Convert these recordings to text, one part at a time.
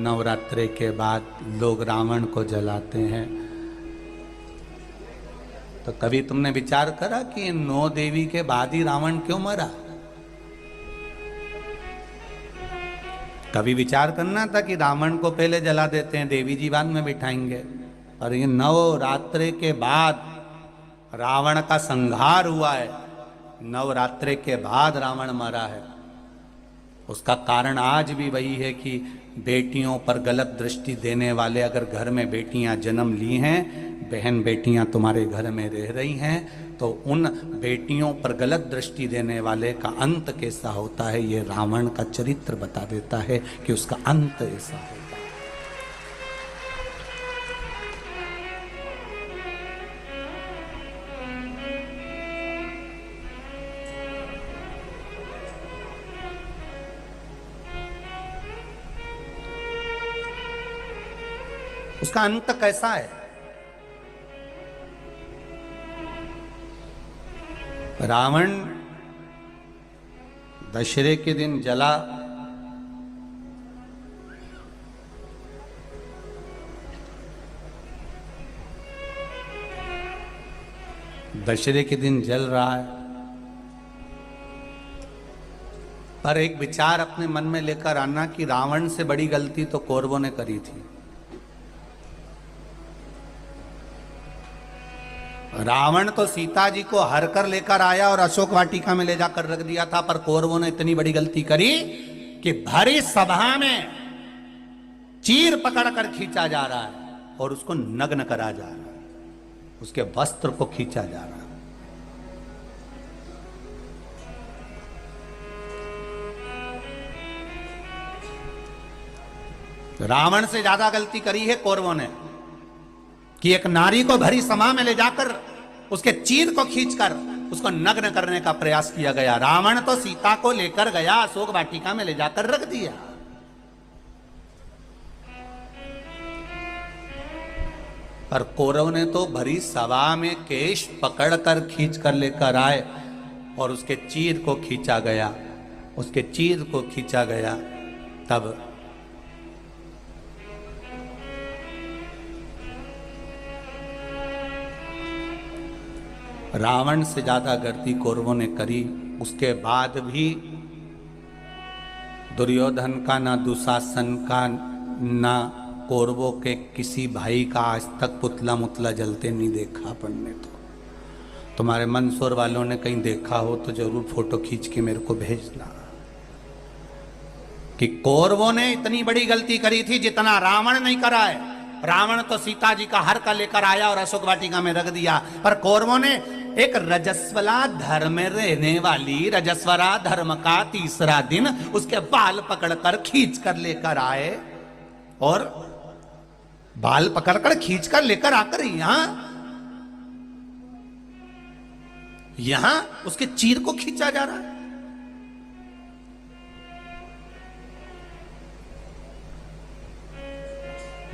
नवरात्रे के बाद लोग रावण को जलाते हैं। तो कभी तुमने विचार करा कि 9 देवी के बाद ही रावण क्यों मरा? कभी विचार करना था कि रावण को पहले जला देते हैं, देवी जी बाद में बिठाएंगे। और ये नवरात्रे के बाद रावण का संहार हुआ है, नवरात्रे के बाद रावण मरा है। उसका कारण आज भी वही है कि बेटियों पर गलत दृष्टि देने वाले, अगर घर में बेटियां जन्म ली हैं, बहन बेटियां तुम्हारे घर में रह रही हैं, तो उन बेटियों पर गलत दृष्टि देने वाले का अंत कैसा होता है, ये रावण का चरित्र बता देता है कि उसका अंत ऐसा होता है। उसका अंत कैसा है? रावण दशहरे के दिन जला, दशहरे के दिन जल रहा है, पर एक विचार अपने मन में लेकर आना कि रावण से बड़ी गलती तो कौरवों ने करी थी। रावण तो सीता जी को हर कर लेकर आया और अशोक वाटिका में ले जाकर रख दिया था, पर कौरवों ने इतनी बड़ी गलती करी कि भरी सभा में चीर पकड़कर खींचा जा रहा है और उसको नग्न करा जा रहा है, उसके वस्त्र को खींचा जा रहा है। रावण से ज्यादा गलती करी है कौरवों ने कि एक नारी को भरी सभा में ले जाकर उसके चीर को खींचकर उसको नग्न करने का प्रयास किया गया। रावण तो सीता को लेकर गया, अशोक वाटिका में ले जाकर रख दिया, पर कौरव ने तो भरी सभा में केश पकड़कर खींच कर लेकर आए और उसके चीर को खींचा गया, उसके चीर को खींचा गया। तब रावण से ज्यादा गलती कौरवों ने करी। उसके बाद भी दुर्योधन का, ना दुशासन का, ना कौरवों के किसी भाई का आज तक पुतला मुतला जलते नहीं देखा अपन ने। तो तुम्हारे मंदसौर वालों ने कहीं देखा हो तो जरूर फोटो खींच के मेरे को भेजना कि कौरवों ने इतनी बड़ी गलती करी थी जितना रावण नहीं करा है। रावण तो सीता जी का हर का लेकर आया और अशोक वाटिका में रख दिया, पर कौरवों ने एक रजस्वला धर्म में रहने वाली, रजस्वला धर्म का तीसरा दिन उसके बाल पकड़कर खींच कर लेकर आए और बाल पकड़कर खींच कर लेकर आकर यहां उसके चीर को खींचा जा रहा है।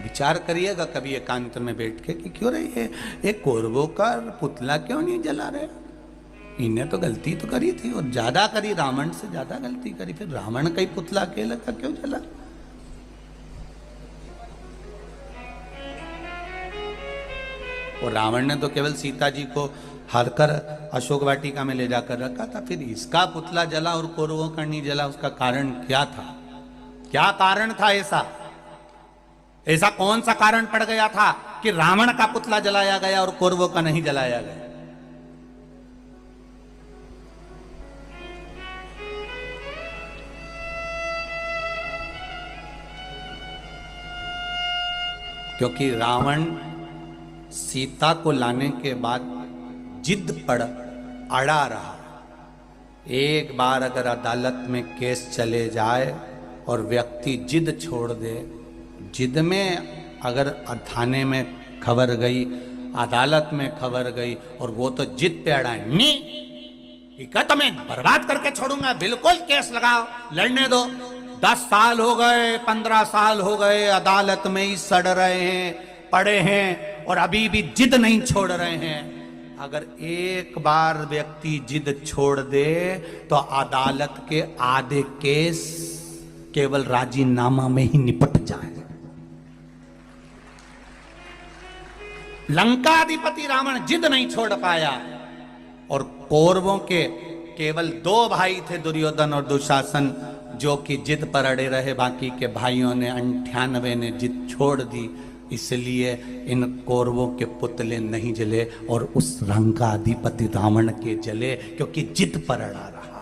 विचार करिएगा कभी एकांत में बैठ के कि क्यों रही है कौरवों का पुतला क्यों नहीं जला रहे? इन्हें तो गलती तो करी थी और ज्यादा करी, रावण से ज्यादा गलती करी, फिर रावण का ही पुतला अकेला का क्यों जला? और रावण ने तो केवल सीता जी को हर कर अशोक वाटिका में ले जाकर रखा था, फिर इसका पुतला जला और कौरवों का नहीं जला। उसका कारण क्या था? क्या कारण था ऐसा कौन सा कारण पड़ गया था कि रावण का पुतला जलाया गया और कौरवों का नहीं जलाया गया? क्योंकि रावण सीता को लाने के बाद जिद पर अड़ा रहा। एक बार अगर अदालत में केस चले जाए और व्यक्ति जिद छोड़ दे, जिद में अगर थाने में खबर गई, अदालत में खबर गई और वो तो जिद पे अड़ा, नहीं तो मैं बर्बाद करके छोड़ूंगा, बिल्कुल केस लगाओ, लड़ने दो। 10 साल हो गए, 15 साल हो गए, अदालत में ही सड़ रहे हैं, पड़े हैं और अभी भी जिद नहीं छोड़ रहे हैं। अगर एक बार व्यक्ति जिद छोड़ दे तो अदालत के आधे केस केवल राजीनामा में ही निपट जाए। लंकाधिपति रावण जिद नहीं छोड़ पाया और कौरवों के केवल 2 भाई थे, दुर्योधन और दुशासन, जो कि जिद पर अड़े रहे। बाकी के भाइयों ने 98 ने जिद छोड़ दी। इसलिए इन कौरवों के पुतले नहीं जले और उस लंकाधिपति रावण के जले, क्योंकि जिद पर अड़ा रहा।